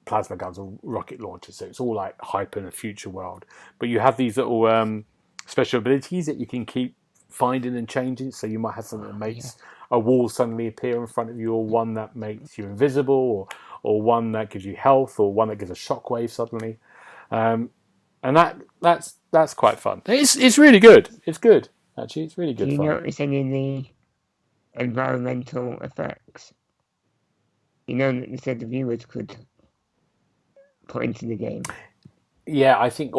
plasma guns or rocket launchers. So it's all like hype in a future world. But you have these little special abilities that you can keep finding and changing. So you might have something that makes a wall suddenly appear in front of you, or one that makes you invisible, or one that gives you health, or one that gives a shockwave suddenly. And that's quite fun. It's really good. It's good, actually. It's really good Do you fun. notice any of the environmental effects? That they said the viewers could put into the game. Yeah, I think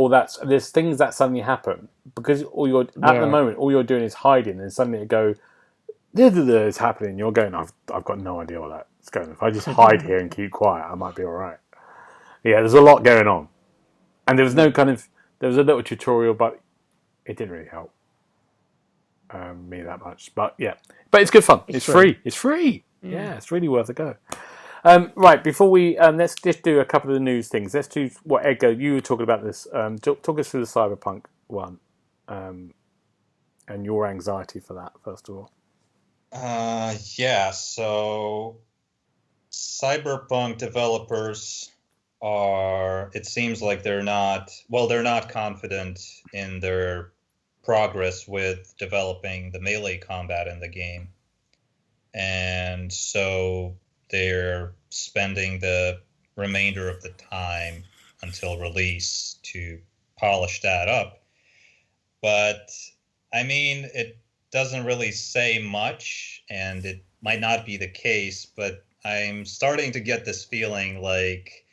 there's things that suddenly happen because at the moment all you're doing is hiding, and suddenly it go, it's happening. You're going, I've got no idea what that's going on. If I just hide here and keep quiet, I might be all right. Yeah, there's a lot going on, and there was a little tutorial, but it didn't really help me that much. But yeah, but it's good fun. It's free. It's free. Yeah, it's really worth a go. Right, before we let's just do a couple of the news things. Let's do what Edgar, you were talking about this. Talk us through the Cyberpunk one, and your anxiety for that first of all. Yeah. So Cyberpunk developers are. It seems like they're not confident in their progress with developing the melee combat in the game, and so they're spending the remainder of the time until release to polish that up. But, I mean, it doesn't really say much, and it might not be the case, but I'm starting to get this feeling like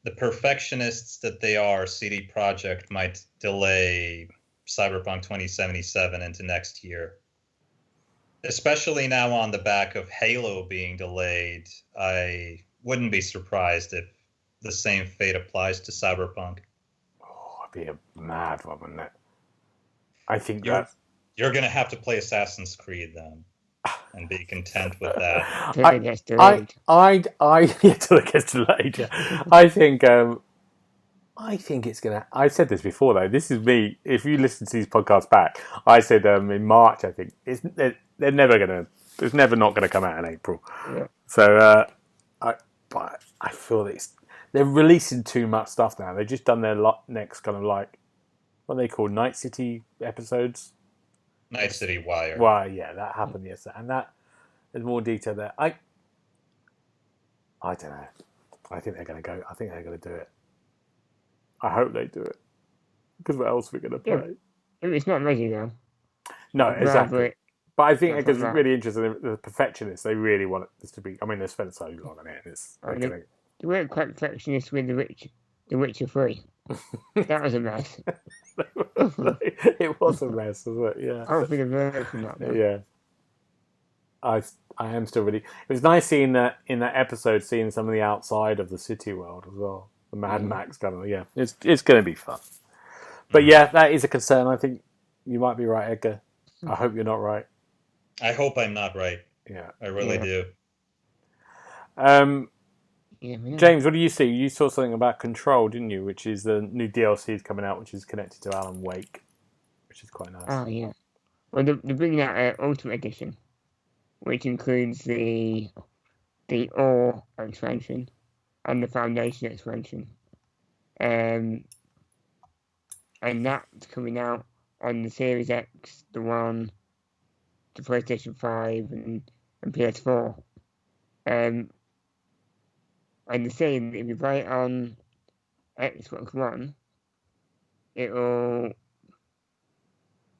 the perfectionists that they are, CD Projekt, might delay Cyberpunk 2077 into next year. Especially now on the back of Halo being delayed, I wouldn't be surprised if the same fate applies to Cyberpunk. Oh, it'd be a mad one, wouldn't it? I think you're going to have to play Assassin's Creed then, and be content with that. Till it gets delayed. Till it gets delayed. Yeah. I think it's gonna. I said this before though. This is me. If you listen to these podcasts back, I said in March. I think they're never gonna. It's never not gonna come out in April. Yeah. So I feel that they're releasing too much stuff now. They've just done their next kind of like what they call Night City episodes. Night City Wire. Well, yeah, that happened yesterday, and there's more detail there. I don't know. I think they're gonna go. I think they're gonna do it. I hope they do it. Because what else are we going to play? Yeah, it's not ready though. No, exactly. But I think it's really interesting. The perfectionists, they really want this to be... I mean, they spent so long on it. They weren't quite perfectionists with The Witcher 3. That was a mess. It was a mess, wasn't it? Yeah. Hopefully they've learned from that. Though. Yeah. I am still really... It was nice seeing that in that episode, seeing some of the outside of the city world as well. The Mad Max kind of, yeah. It's going to be fun. But yeah, that is a concern. I think you might be right, Edgar. I hope you're not right. I hope I'm not right. Yeah. I really do. James, what do you see? You saw something about Control, didn't you? Which is the new DLC coming out, which is connected to Alan Wake, which is quite nice. Oh, yeah. Well, they're bringing out Ultimate Edition, which includes the Ore expansion and the Foundation expansion. and that's coming out on the Series X, the One, the PlayStation 5, and PS4. And they're saying that if you buy it on Xbox One, you'll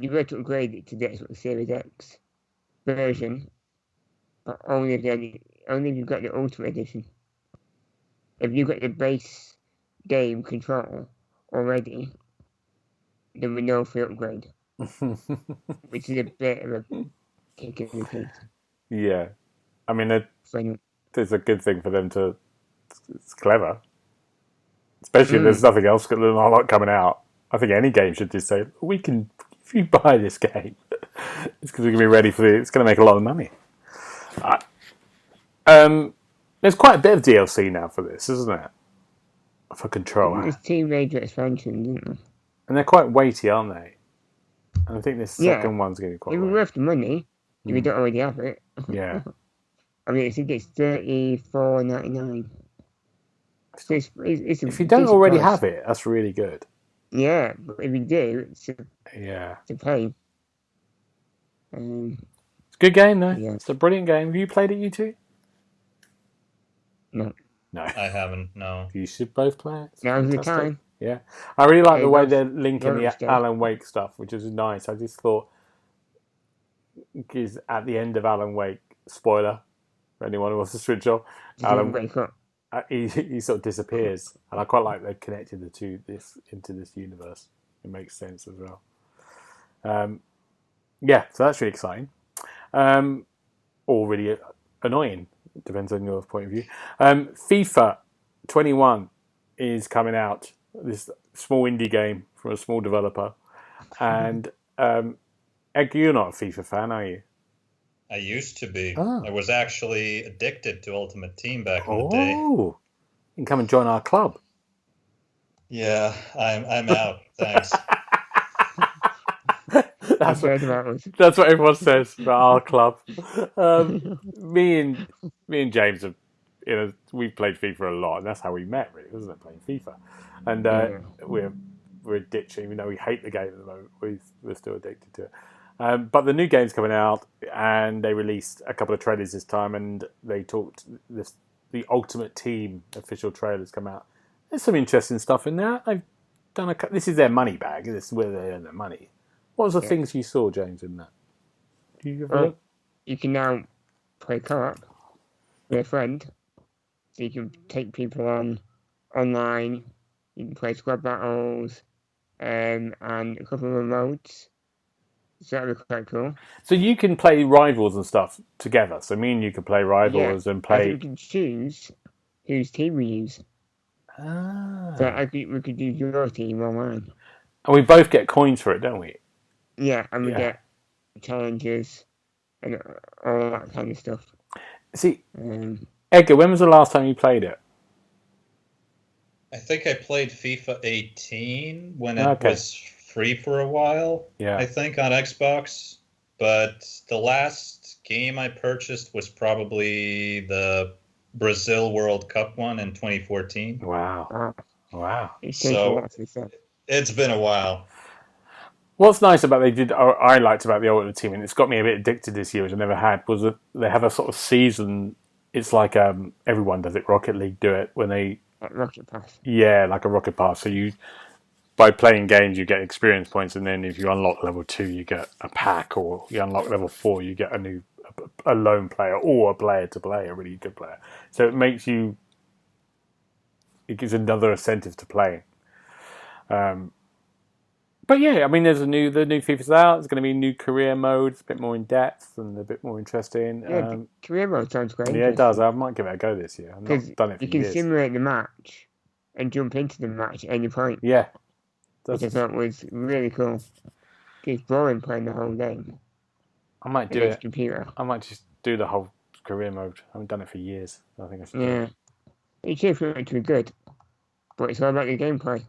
be able to upgrade it to the Xbox Series X version, but only if you've got the Ultimate Edition. If you've got the base game control already, there will be no free upgrade, which is a bit of a kick in the teeth. Yeah. I mean, it's a good thing for them to... It's clever. Especially if there's nothing else, a lot coming out. I think any game should just say, we can... If you buy this game, it's because we're going to be ready for it. It's going to make a lot of money. There's quite a bit of DLC now for this, isn't it? For Control. There's 2 major expansions, isn't there? And they're quite weighty, aren't they? And I think this second one's going to be quite weighty. It's worth the money if you don't already have it. Yeah. I mean, I think it's $34.99. So it's if you don't already have it, that's really good. Yeah, but if you do, it's a pain. It's a good game, though. Yeah. It's a brilliant game. Have you played it, you two? No. I haven't, no. You should both play it. Now's the time. Yeah. I really like the way they're linking the Alan Wake stuff, which is nice. I just thought, because at the end of Alan Wake, spoiler, for anyone who wants to switch off, Alan wake up. He sort of disappears, and I quite like they've connected the two into this universe. It makes sense as well. Yeah, so that's really exciting, or really annoying. Depends on your point of view. FIFA 21 is coming out. This small indie game from a small developer, and Edgar, you're not a FIFA fan, are you? I used to be. Oh. I was actually addicted to Ultimate Team back in the day. Oh, you can come and join our club. Yeah, I'm out. Thanks. That's what everyone says about our club. Me and James have, we've played FIFA a lot, and that's how we met, really, wasn't it? Playing FIFA, and we're addicted. Even though we hate the game at the moment, we're still addicted to it. But the new game's coming out, and they released a couple of trailers this time, and they talked the Ultimate Team official trailers come out. There's some interesting stuff in there. They've done this is their money bag. This is where they earn their money. What was the things you saw, James, in that? Do you have a look? You can now play co-op with a friend, so you can take people online. You can play squad battles, and a couple of modes. So that would be quite cool. So you can play rivals and stuff together. So me and you can play rivals and play. You can choose whose team we use. Ah. So we could use your team online. And we both get coins for it, don't we? Yeah, and we get challenges and all that kind of stuff. See, Edgar, when was the last time you played it? I think I played FIFA 18 when it was free for a while, I think, on Xbox. But the last game I purchased was probably the Brazil World Cup one in 2014. Wow. So it's been a while. What's nice about I liked about the Ultimate Team, and it's got me a bit addicted this year, which I never had, was that they have a sort of season. It's like everyone does it. Rocket League do it when they... Like Rocket Pass. Yeah, like a Rocket Pass. So by playing games, you get experience points, and then if you unlock level 2, you get a pack, or you unlock level 4, you get a lone player or a player to play, a really good player. So it gives another incentive to play. But yeah, I mean, the new FIFA's out. There's going to be a new career mode. It's a bit more in depth and a bit more interesting. Yeah, the career mode sounds great. Yeah, it does. I might give it a go this year. I've not done it for years. You can simulate the match and jump into the match at any point. Yeah. Which I thought was really cool. It's boring playing the whole game. I might do it. Computer. I might just do the whole career mode. I haven't done it for years. I think I should do it. It should for it to be good. But it's all about the gameplay.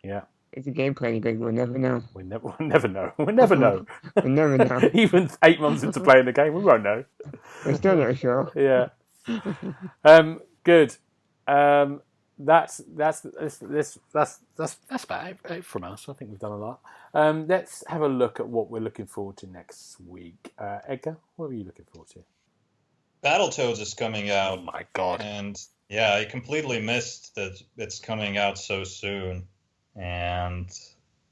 Yeah. If the gameplay is good, we'll never know. We'll never know. We'll never know. We'll never know. Even 8 months into playing the game, we won't know. We're still not sure. Yeah. Good. that's about it from us. I think we've done a lot. Let's have a look at what we're looking forward to next week. Edgar, what are you looking forward to? Battletoads is coming out. Oh my god! And yeah, I completely missed that it's coming out so soon. And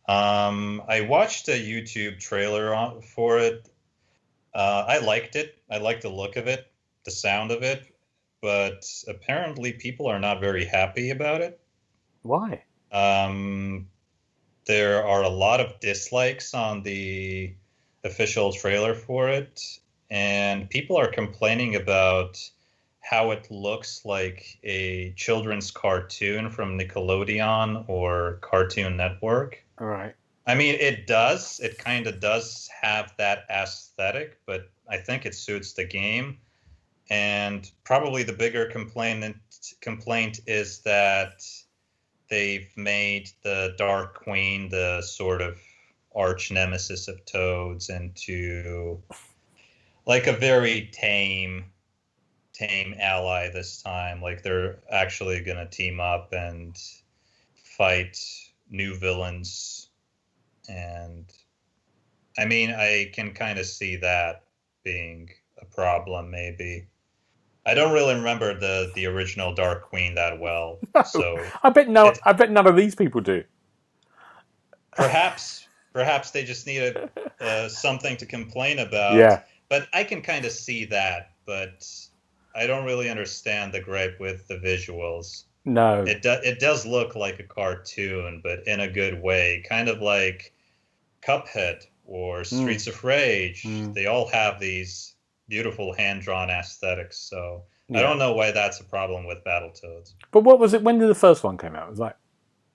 I watched a YouTube trailer for it. I liked it. I liked the look of it, the sound of it, but apparently people are not very happy about it. Why? There are a lot of dislikes on the official trailer for it, and people are complaining about how it looks like a children's cartoon from Nickelodeon or Cartoon Network. All right. I mean, it does. It kind of does have that aesthetic, but I think it suits the game. And probably the bigger complaint is that they've made the Dark Queen the sort of arch nemesis of Toads into like a very tame ally this time. Like they're actually going to team up and fight new villains. And I mean, I can kind of see that being a problem, maybe. I don't really remember the original Dark Queen that well, so I bet none of these people do. Perhaps they just needed something to complain about. Yeah. But I can kind of see that, but I don't really understand the gripe with the visuals. No. It does look like a cartoon, but in a good way, kind of like Cuphead or Streets of Rage. They all have these beautiful hand-drawn aesthetics, so yeah. I don't know why that's a problem with Battletoads. But what was it? When did the first one come out? It was like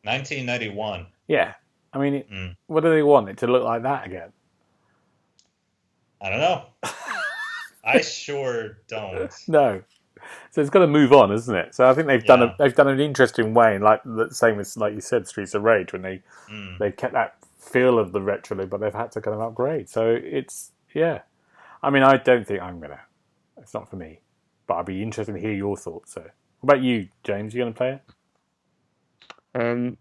1991. Yeah. I mean, what do they want? It to look like that again? I don't know. I sure don't. No. So it's got to move on, isn't it? So I think they've done an interesting way, like the same as like you said, Streets of Rage, when they kept that feel of the retro, but they've had to kind of upgrade. So it's I mean, I don't think I'm gonna. It's not for me, but I'd be interested to hear your thoughts. So, what about you, James? You gonna play it?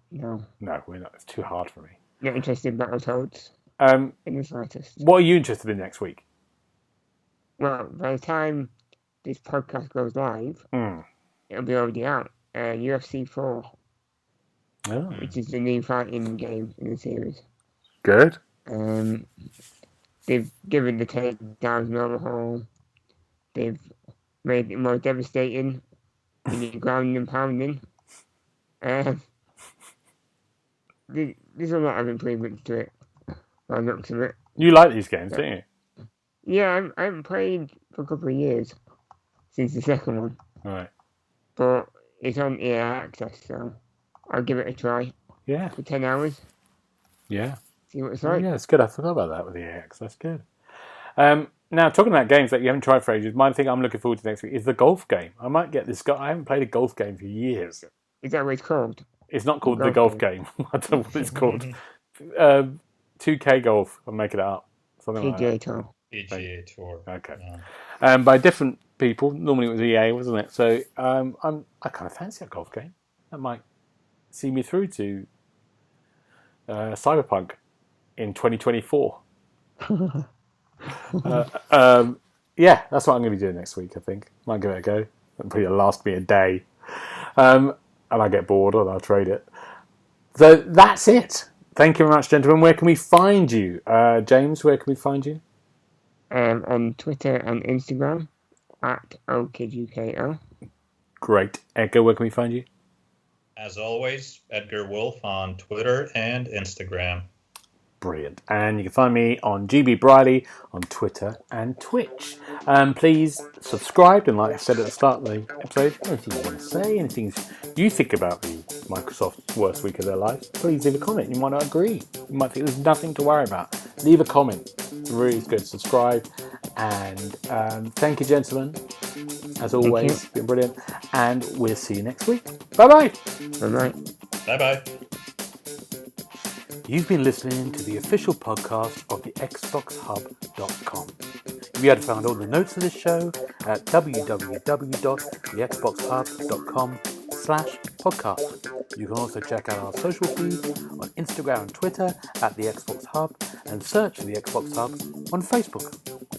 No. No, we're not. It's too hard for me. Not interested in Battletoads. In the slightest. What are you interested in next week? Well, by the time this podcast goes live, it'll be already out. UFC 4, which is the new fighting game in the series. Good. They've given the takedowns an overhaul. They've made it more devastating in the grounding and pounding. There's a lot of improvements to it, by the looks of it. You like these games, don't you? Yeah, I haven't played for a couple of years since the second one. Right. But it's on EA Access, so I'll give it a try. Yeah. For 10 hours. Yeah. See what it's like. Yeah, it's good. I forgot about that with EA Access. That's good. Now, talking about games that you haven't tried for ages, one thing I'm looking forward to next week is the golf game. I might get this. I haven't played a golf game for years. Is that what it's called? It's not called the golf game. I don't know what it's called. 2K Golf. I'm making it up. Something like that. Tour. PGA Tour. Okay. Yeah. By different people. Normally it was EA, wasn't it? So I kind of fancy a golf game. That might see me through to Cyberpunk in 2024. Yeah, that's what I'm going to be doing next week, I think. Might give it a go. It'll probably last me a day. And I get bored and I'll trade it. So that's it. Thank you very much, gentlemen. Where can we find you? James, where can we find you? On Twitter and Instagram at OKidUKO. Great. Edgar, where can we find you? As always, Edgar Wolf on Twitter and Instagram. Brilliant. And you can find me on GB Briley on Twitter and Twitch. Please subscribe, and like I said at the start of the episode, anything you want to say, anything you think about the Microsoft worst week of their lives, please leave a comment. You might not agree. You might think there's nothing to worry about. Leave a comment. It really is good. Subscribe. And thank you, gentlemen. As always, it's been brilliant. And we'll see you next week. Bye-bye. Bye-bye. Bye-bye. You've been listening to the official podcast of TheXboxHub.com. You'll be able to find all the notes of this show at www.thexboxhub.com/podcast. Podcast. You can also check out our social feed on Instagram and Twitter at The Xbox Hub, and search for The Xbox Hub on Facebook.